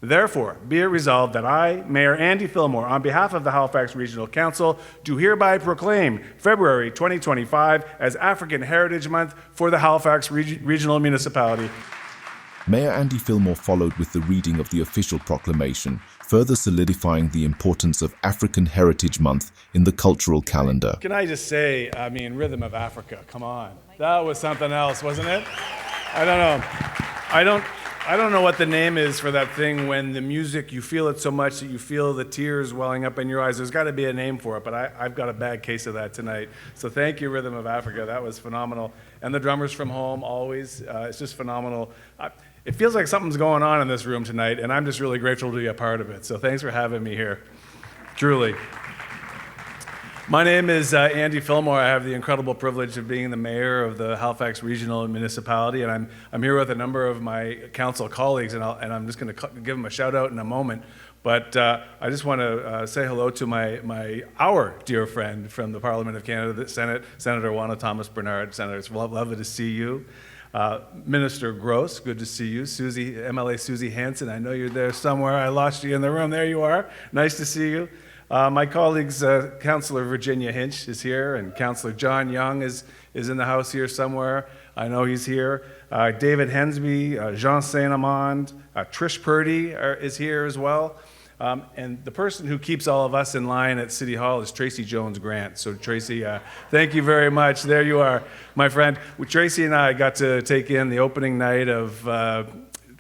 Therefore, be it resolved that I, Mayor Andy Fillmore, on behalf of the Halifax Regional Council, do hereby proclaim February 2025 as African Heritage Month for the Halifax Regional Municipality. Mayor Andy Fillmore followed with the reading of the official proclamation, further solidifying the importance of African Heritage Month in the cultural calendar. Can I just say, Rhythm of Africa, come on. That was something else, wasn't it? I don't know. I don't know what the name is for that thing when the music, you feel it so much that you feel the tears welling up in your eyes. There's got to be a name for it, but I've got a bad case of that tonight. So thank you, Rhythm of Africa. That was phenomenal. And the drummers from home, always. It's just phenomenal. It feels like something's going on in this room tonight, and I'm just really grateful to be a part of it. So thanks for having me here, truly. My name is Andy Fillmore. I have the incredible privilege of being the mayor of the Halifax Regional Municipality, and I'm here with a number of my council colleagues, and I'm just going to give them a shout out in a moment. But I just want to say hello to our dear friend from the Parliament of Canada, the Senate, Senator Juana Thomas Bernard. Senator, it's lovely to see you. Minister Gross, good to see you. MLA Susie Hanson, I know you're there somewhere. I lost you in the room. There you are. Nice to see you. My colleagues, Councillor Virginia Hinch is here, and Councillor John Young is in the house here somewhere. I know he's here. David Hensby, Jean Saint-Amand, Trish Purdy is here as well. And the person who keeps all of us in line at City Hall is Tracy Jones-Grant. So Tracy, thank you very much. There you are, my friend. Tracy and I got to take in the opening night of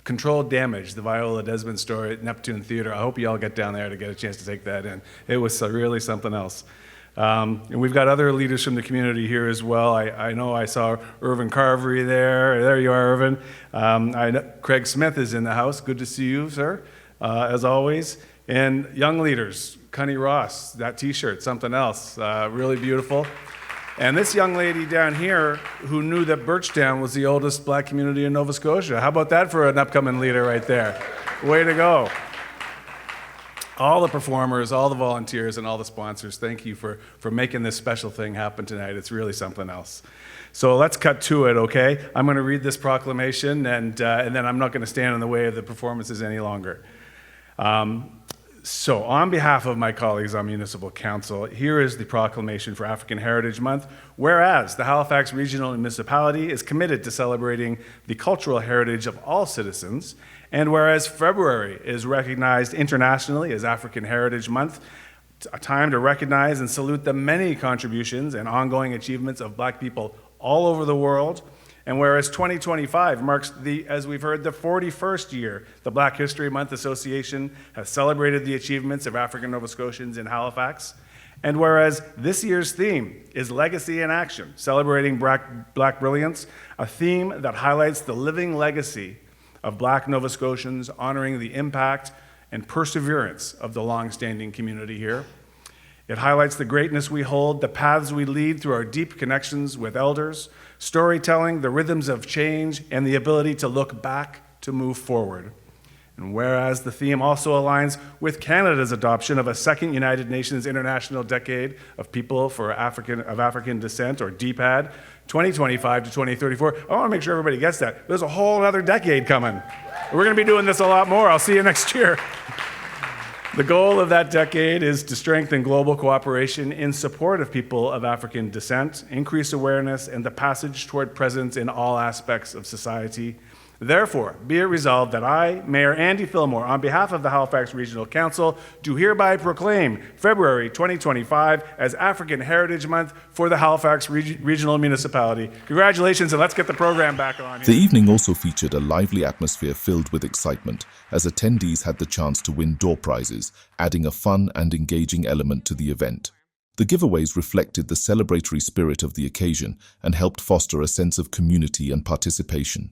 Controlled Damage, the Viola Desmond story at Neptune Theatre. I hope you all get down there to get a chance to take that in. It was really something else. And we've got other leaders from the community here as well. I know I saw Irvin Carvery there. There you are, Irvin. I know Craig Smith is in the house. Good to see you, sir, as always. And young leaders, Connie Ross, that T-shirt, something else, really beautiful. And this young lady down here who knew that Birchtown was the oldest black community in Nova Scotia. How about that for an upcoming leader right there? Way to go. All the performers, all the volunteers, and all the sponsors, thank you for making this special thing happen tonight. It's really something else. So let's cut to it, okay? I'm going to read this proclamation, and then I'm not going to stand in the way of the performances any longer. So on behalf of my colleagues on Municipal Council, here is the proclamation for African Heritage Month. Whereas the Halifax Regional Municipality is committed to celebrating the cultural heritage of all citizens, and whereas February is recognized internationally as African Heritage Month, a time to recognize and salute the many contributions and ongoing achievements of Black people all over the world, and whereas 2025 marks as we've heard, the 41st year the Black History Month Association has celebrated the achievements of African Nova Scotians in Halifax, and whereas this year's theme is Legacy in Action, celebrating Black brilliance, a theme that highlights the living legacy of Black Nova Scotians, honoring the impact and perseverance of the long-standing community here. It highlights the greatness we hold, the paths we lead through our deep connections with elders, storytelling, the rhythms of change, and the ability to look back to move forward. And whereas the theme also aligns with Canada's adoption of a second United Nations International Decade of People of African Descent, or DPAD, 2025 to 2034, I want to make sure everybody gets that. There's a whole other decade coming. We're going to be doing this a lot more. I'll see you next year. The goal of that decade is to strengthen global cooperation in support of people of African descent, increase awareness, and the passage toward presence in all aspects of society. Therefore, be it resolved that I, Mayor Andy Fillmore, on behalf of the Halifax Regional Council, do hereby proclaim February 2025 as African Heritage Month for the Halifax Regional Municipality. Congratulations, and let's get the program back on here. The evening also featured a lively atmosphere filled with excitement, as attendees had the chance to win door prizes, adding a fun and engaging element to the event. The giveaways reflected the celebratory spirit of the occasion and helped foster a sense of community and participation.